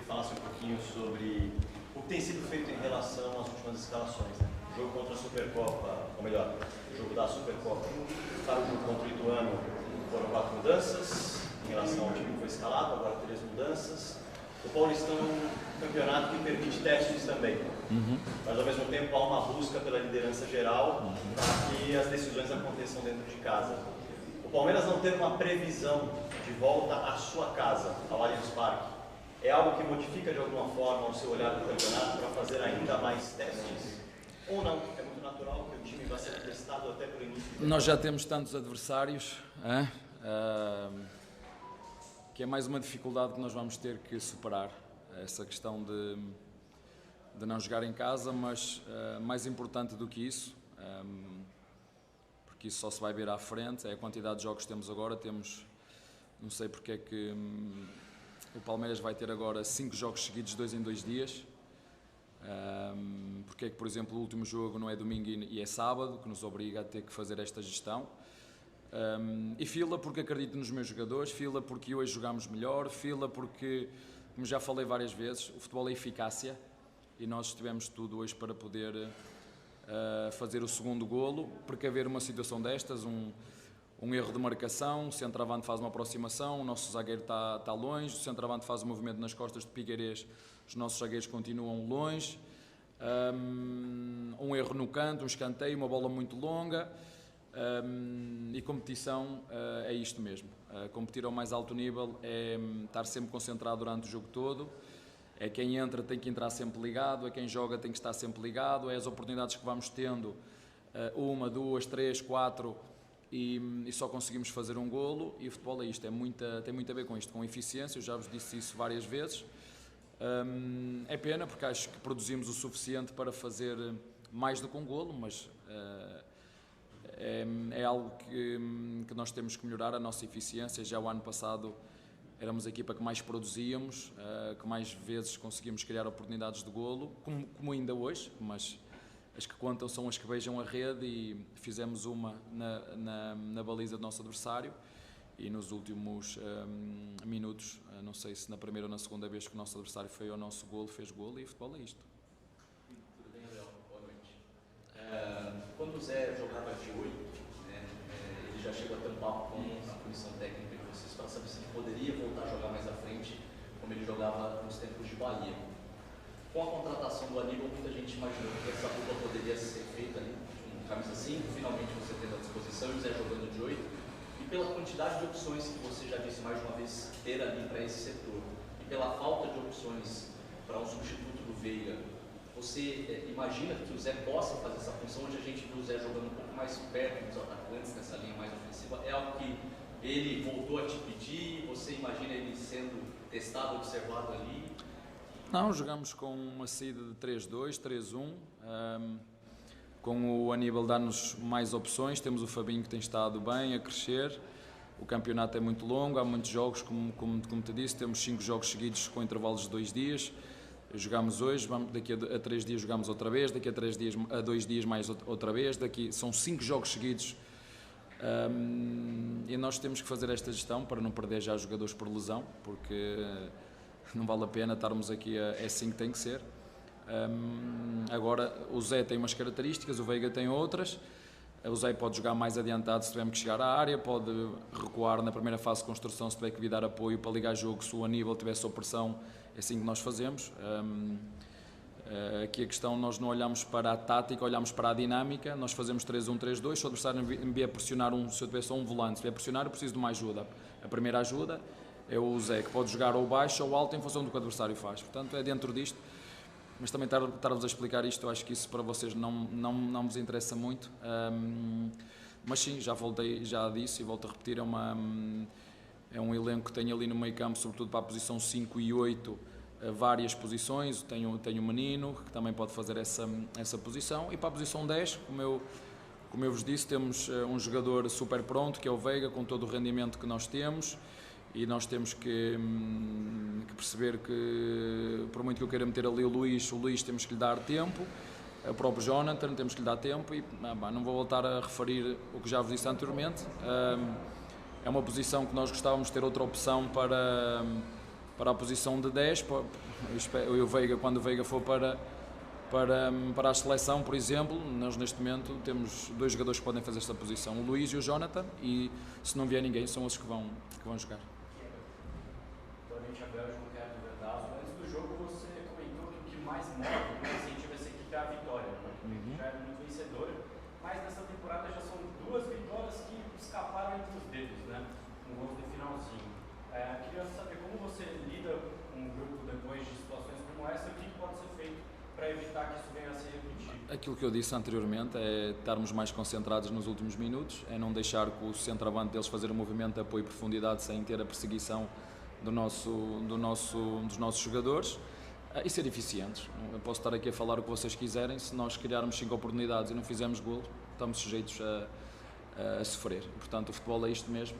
falasse um pouquinho sobre o que tem sido feito em relação às últimas escalações, né? O jogo contra a Supercopa, ou melhor, o jogo da Supercopa para o jogo contra o Ituano foram 4 mudanças em relação ao time que foi escalado, agora 3 mudanças. O Paulistão é um campeonato que permite testes também, mas ao mesmo tempo há uma busca pela liderança geral para que as decisões aconteçam dentro de casa. O Palmeiras não ter uma previsão de volta à sua casa, ao Allianz Parque, é algo que modifica de alguma forma o seu olhar do campeonato para fazer ainda mais testes? Ou não? É muito natural que o time vai ser testado até por início. Nós já temos tantos adversários, que é mais uma dificuldade que nós vamos ter que superar, essa questão de não jogar em casa, mas mais importante do que isso, porque isso só se vai ver à frente, é a quantidade de jogos que temos agora. Não sei porque é que o Palmeiras vai ter agora 5 jogos seguidos, 2 em 2 dias, porque é que, por exemplo, o último jogo não é domingo e é sábado, que nos obriga a ter que fazer esta gestão. E fila porque acredito nos meus jogadores, fila porque hoje jogamos melhor, fila porque, como já falei várias vezes, o futebol é eficácia e nós tivemos tudo hoje para poder fazer o segundo golo, precaver uma situação destas, um erro de marcação, o centroavante faz uma aproximação, o nosso zagueiro está longe, o centroavante faz um movimento nas costas de Piquerez, os nossos zagueiros continuam longe, um erro no canto, um escanteio, uma bola muito longa. E competição é isto mesmo, competir ao mais alto nível é estar sempre concentrado durante o jogo todo, é quem entra tem que entrar sempre ligado, é quem joga tem que estar sempre ligado, é as oportunidades que vamos tendo, 1, 2, 3, 4 e só conseguimos fazer um golo. E o futebol é isto, tem muito a ver com isto, com eficiência. Eu já vos disse isso várias vezes. É pena porque acho que produzimos o suficiente para fazer mais do que um golo, mas é algo que nós temos que melhorar, a nossa eficiência. Já o ano passado éramos a equipa que mais produzíamos, que mais vezes conseguimos criar oportunidades de golo, como ainda hoje, mas as que contam são as que beijam a rede, e fizemos uma na baliza do nosso adversário. E nos últimos minutos, não sei se na primeira ou na segunda vez que o nosso adversário foi ao nosso golo, fez golo. E o futebol é isto. Tudo bem, Abel? Boa noite. Quando o Zé jogava de 8, né, ele já chegou a ter um papo com a comissão técnica de vocês para saber se ele poderia voltar a jogar mais à frente, como ele jogava nos tempos de Bahia. Com a contratação do Aníbal, muita gente imaginou que essa dupla poderia ser feita ali, com camisa 5, finalmente você tendo à disposição, e o Zé jogando de 8, e pela quantidade de opções que você já disse mais uma vez ter ali para esse setor, e pela falta de opções para um substituto do Veiga, você imagina que o Zé possa fazer essa função? Hoje a gente viu o Zé jogando um pouco mais perto dos atacantes, nessa linha mais ofensiva. É algo que ele voltou a te pedir? Você imagina ele sendo testado, observado ali? Não, jogamos com uma saída de 3-2, 3-1, com o Aníbal dá-nos mais opções. Temos o Fabinho que tem estado bem, a crescer. O campeonato é muito longo, há muitos jogos, como te disse, temos 5 jogos seguidos com intervalos de 2 dias. Jogamos hoje, daqui a 3 dias jogamos outra vez, daqui a 2 dias mais outra vez, são 5 jogos seguidos, e nós temos que fazer esta gestão para não perder já jogadores por lesão, porque não vale a pena estarmos aqui é assim que tem que ser. Agora o Zé tem umas características, o Veiga tem outras. O Zé pode jogar mais adiantado se tivermos que chegar à área, pode recuar na primeira fase de construção se tiver que vir dar apoio para ligar jogo, se o Aníbal tiver sob pressão. É assim que nós fazemos. Aqui a questão, nós não olhamos para a tática, olhamos para a dinâmica. Nós fazemos 3-1, 3-2, se o adversário me vier pressionar, se eu tiver só um volante, se vier pressionar, eu preciso de uma ajuda. A primeira ajuda é o Zé, que pode jogar ou baixo ou alto em função do que o adversário faz. Portanto, é dentro disto. Mas também estar-vos a explicar isto, eu acho que isso para vocês não vos interessa muito. Mas sim, já disse e volto a repetir, é um elenco que tem ali no meio campo, sobretudo para a posição 5 e 8, várias posições. Tenho o Menino, que também pode fazer essa posição. E para a posição 10, como eu vos disse, temos um jogador super pronto, que é o Veiga, com todo o rendimento que nós temos. E nós temos que perceber que, por muito que eu queira meter ali o Luís temos que lhe dar tempo. O próprio Jonathan, temos que lhe dar tempo. E não vou voltar a referir o que já vos disse anteriormente. É uma posição que nós gostávamos de ter outra opção para a posição de 10, quando o Veiga for para a seleção, por exemplo, nós neste momento temos 2 jogadores que podem fazer esta posição, o Luís e o Jonathan, e se não vier ninguém, são esses que vão jogar. Antes do jogo você comentou que o que mais move, mais incentiva essa equipe é a vitória, porque já é muito vencedora, mas nessa temporada já são 2 vitórias que escaparam entre os dedos, né? No gol de finalzinho. Queria saber como você lida com um grupo depois de situações como essa, o que pode ser feito para evitar que isso venha a se repetir? Aquilo que eu disse anteriormente é estarmos mais concentrados nos últimos minutos, é não deixar que o centroavante deles fazer um movimento de apoio e profundidade sem ter a perseguição dos nossos jogadores, e ser eficientes. Eu posso estar aqui a falar o que vocês quiserem, se nós criarmos 5 oportunidades e não fizermos golo, estamos sujeitos a sofrer. Portanto, o futebol é isto mesmo.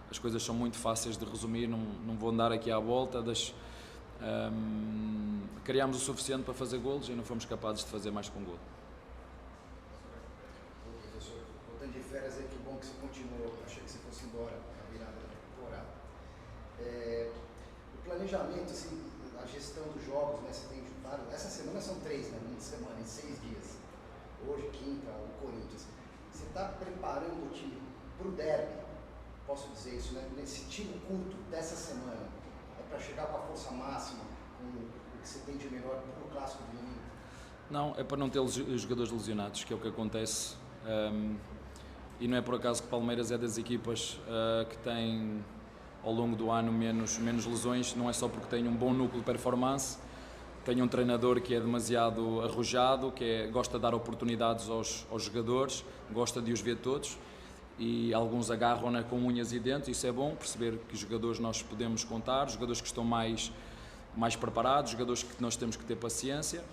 As coisas são muito fáceis de resumir, não vou andar aqui à volta. Criámos o suficiente para fazer golos e não fomos capazes de fazer mais com golo. Professor, voltando de férias, que bom que você continuou. Achei que você fosse embora na virada da temporada. O planejamento, assim, a gestão dos jogos, né? Você tem vários. Essa semana são 3, né? Uma semana, em 6 dias. Hoje, quinta, o Corinthians. Você está preparando o time para o derby, posso dizer isso, né? Nesse tiro curto dessa semana, é para chegar com a força máxima, com o que você tem de melhor para o clássico do domingo? Não, é para não ter os jogadores lesionados, que é o que acontece. E não é por acaso que o Palmeiras é das equipas que tem ao longo do ano menos lesões, não é só porque tem um bom núcleo de performance, tem um treinador que é demasiado arrojado, gosta de dar oportunidades aos jogadores, gosta de os ver todos, e alguns agarram-na com unhas e dentes. Isso é bom, perceber que jogadores nós podemos contar, jogadores que estão mais preparados, jogadores que nós temos que ter paciência,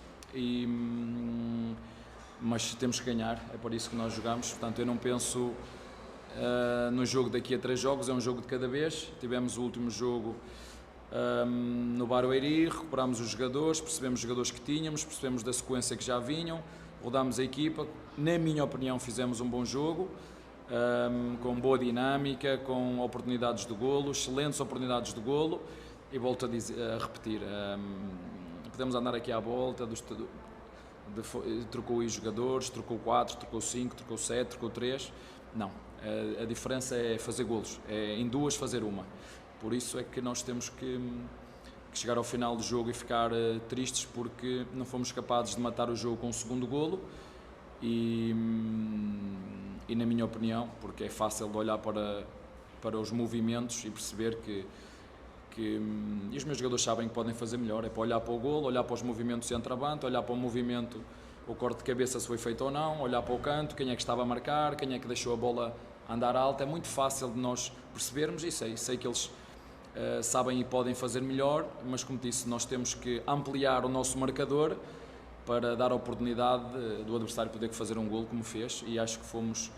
mas temos que ganhar, é por isso que nós jogamos. Portanto, eu não penso no jogo daqui a 3 jogos, é um jogo de cada vez. Tivemos o último jogo no Barueri, recuperámos os jogadores, percebemos os jogadores que tínhamos, percebemos da sequência que já vinham, rodámos a equipa. Na minha opinião, fizemos um bom jogo, com boa dinâmica, com oportunidades de golo, excelentes oportunidades de golo, e volto a repetir, podemos andar aqui à volta, trocou os jogadores, trocou 4, trocou 5, trocou 7, trocou 3, não, a diferença é fazer golos, é em 2 fazer uma. Por isso é que nós temos que chegar ao final do jogo e ficar tristes porque não fomos capazes de matar o jogo com o segundo golo, e na minha opinião, porque é fácil de olhar para os movimentos e perceber que e os meus jogadores sabem que podem fazer melhor, é para olhar para o golo, olhar para os movimentos de centroavante, olhar para o movimento, o corte de cabeça se foi feito ou não, olhar para o canto, quem é que estava a marcar, quem é que deixou a bola andar alta. É muito fácil de nós percebermos, e sei que eles sabem e podem fazer melhor, mas como disse, nós temos que ampliar o nosso marcador para dar a oportunidade do adversário poder fazer um golo como fez, e acho que fomos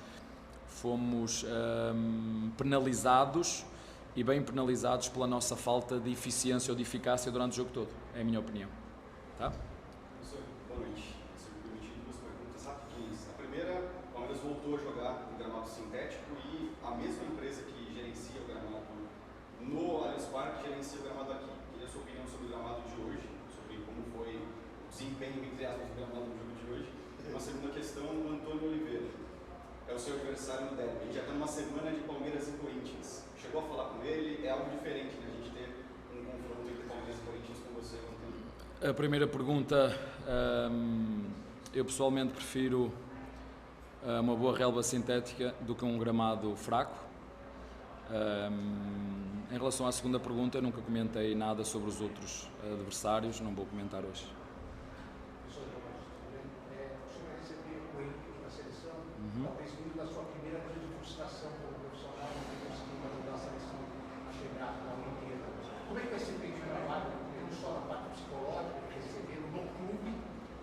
penalizados, e bem penalizados, pela nossa falta de eficiência ou de eficácia durante o jogo todo, é a minha opinião. Tá? Professor, boa noite. Se me permitir, 2 perguntas rapidinhas. A primeira, o Palmeiras voltou a jogar no gramado sintético, e a mesma empresa que gerencia o gramado no Allianz Parque gerencia o gramado aqui. Queria a sua opinião sobre o gramado de hoje, sobre como foi o desempenho, entre aspas, do gramado no jogo de hoje. Uma segunda questão, o Antônio Oliveira. É o seu adversário no derby. A gente já está numa semana de Palmeiras e Corinthians. Chegou a falar com ele? É algo diferente, né? A gente ter um confronto entre Palmeiras e Corinthians com você, Antônio. A primeira pergunta, eu pessoalmente prefiro uma boa relva sintética do que um gramado fraco. Em relação à segunda pergunta, eu nunca comentei nada sobre os outros adversários, não vou comentar hoje. Professor, você vai receber o Henrique na seleção, talvez vindo da sua primeira grande frustração como profissional, não ter conseguido ajudar a seleção a chegar à Olimpíada. Como é que vai ser feito o trabalho, não só na parte psicológica, recebendo no clube,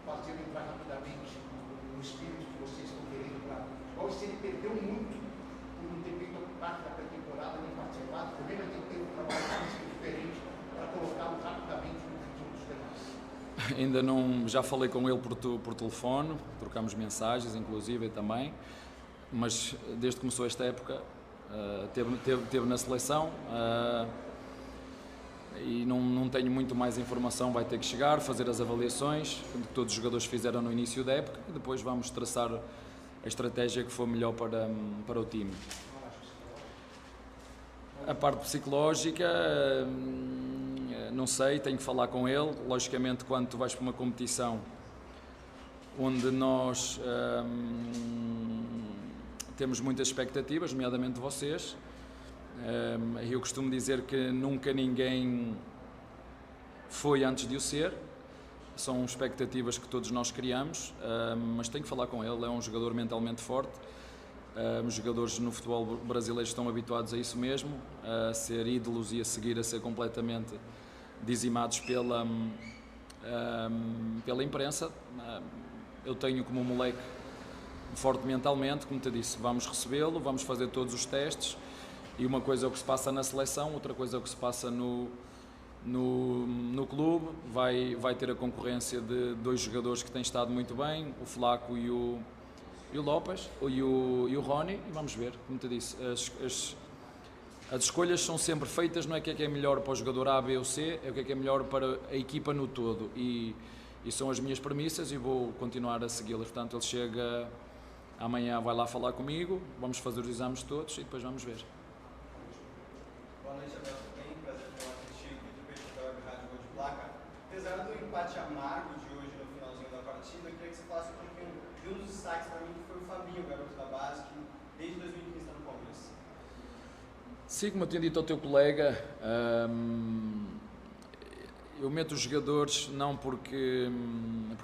fazendo entrar rapidamente no espírito que vocês estão querendo para. Igual se ele perdeu muito por não ter feito parte da pré-temporada, nem participado, também vai ter que ter um trabalho físico diferente para colocá-lo rapidamente no ritmo dos demais. Ainda não, já falei com ele por telefone, trocamos mensagens inclusive também, mas desde que começou esta época teve na seleção, e não tenho muito mais informação, vai ter que chegar, fazer as avaliações que todos os jogadores fizeram no início da época e depois vamos traçar a estratégia que for melhor para o time. A parte psicológica, não sei, tenho que falar com ele. Logicamente, quando tu vais para uma competição onde nós temos muitas expectativas, nomeadamente vocês, eu costumo dizer que nunca ninguém foi antes de o ser. São expectativas que todos nós criamos, mas tenho que falar com ele. É um jogador mentalmente forte. Os jogadores no futebol brasileiro estão habituados a isso mesmo, a ser ídolos e a seguir a ser completamente dizimados pela imprensa. Eu tenho como um moleque forte mentalmente, como te disse, vamos recebê-lo, vamos fazer todos os testes, e uma coisa é o que se passa na seleção, outra coisa é o que se passa no clube. Vai ter a concorrência de dois jogadores que têm estado muito bem, o Flaco e o Lopes e o Rony, e vamos ver, como te disse, as escolhas são sempre feitas, não é o que é melhor para o jogador A, B ou C, é o que é melhor para a equipa no todo, e são as minhas premissas e vou continuar a segui-las. Portanto, ele chega amanhã, vai lá falar comigo, vamos fazer os exames todos e depois vamos ver. Boa noite, Abel. Tudo bem? Prazer falar contigo, Vitor Peixe, da Web Rádio Gol de Placa. Apesar do empate amargo de hoje no finalzinho da partida, eu queria que você falasse um pouquinho de um dos destaques para mim, que foi o Fabinho, o garoto da base, que desde 2015 está no Palmeiras. Sim, como eu tinha dito ao teu colega, eu meto os jogadores não porque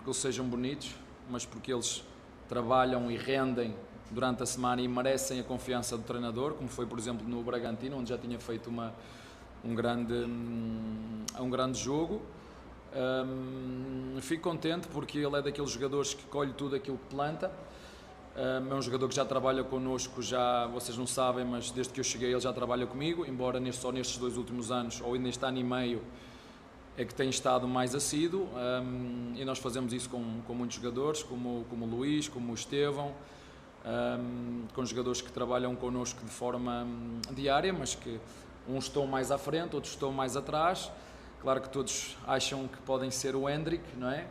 eles sejam bonitos, mas porque eles trabalham e rendem durante a semana e merecem a confiança do treinador, como foi, por exemplo, no Bragantino, onde já tinha feito um grande jogo. Fico contente porque ele é daqueles jogadores que colhe tudo aquilo que planta. É um jogador que já trabalha connosco, vocês não sabem, mas desde que eu cheguei ele já trabalha comigo, embora só nestes 2 últimos anos, ou neste ano e meio, é que tem estado mais assíduo, e nós fazemos isso com muitos jogadores, como o Luís, como o Estevão, com jogadores que trabalham connosco de forma diária, mas que uns estão mais à frente, outros estão mais atrás. Claro que todos acham que podem ser o Hendrick, não é?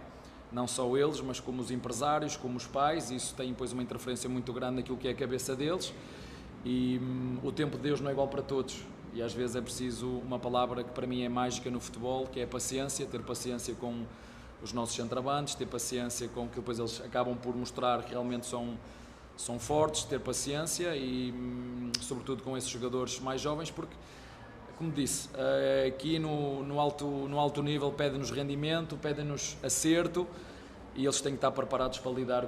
Não só eles, mas como os empresários, como os pais. Isso tem depois uma interferência muito grande naquilo que é a cabeça deles, e o tempo de Deus não é igual para todos, e às vezes é preciso uma palavra que para mim é mágica no futebol, que é a paciência. Ter paciência com os nossos centroavantes, ter paciência com que depois eles acabam por mostrar que realmente são fortes, ter paciência e sobretudo com esses jogadores mais jovens, porque, como disse, aqui no alto nível pedem-nos rendimento, pedem-nos acerto, e eles têm que estar preparados para lidar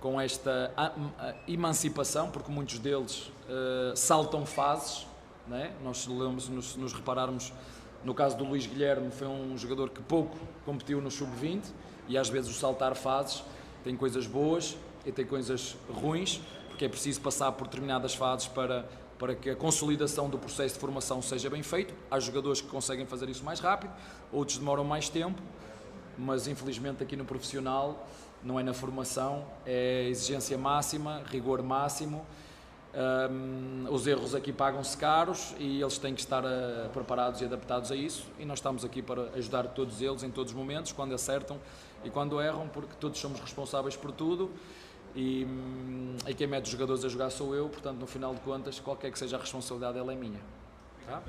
com esta emancipação, porque muitos deles saltam fases, não é? Nós nos repararmos, no caso do Luís Guilherme, foi um jogador que pouco competiu no sub-20, e às vezes o saltar fases tem coisas boas e tem coisas ruins, porque é preciso passar por determinadas fases para que a consolidação do processo de formação seja bem feito. Há jogadores que conseguem fazer isso mais rápido, outros demoram mais tempo, mas infelizmente aqui no profissional, não é na formação, é exigência máxima, rigor máximo. Os erros aqui pagam-se caros e eles têm que estar preparados e adaptados a isso, e nós estamos aqui para ajudar todos eles em todos os momentos, quando acertam e quando erram, porque todos somos responsáveis por tudo, e quem mete os jogadores a jogar sou eu. Portanto, no final de contas, qualquer que seja a responsabilidade, ela é minha. Tá?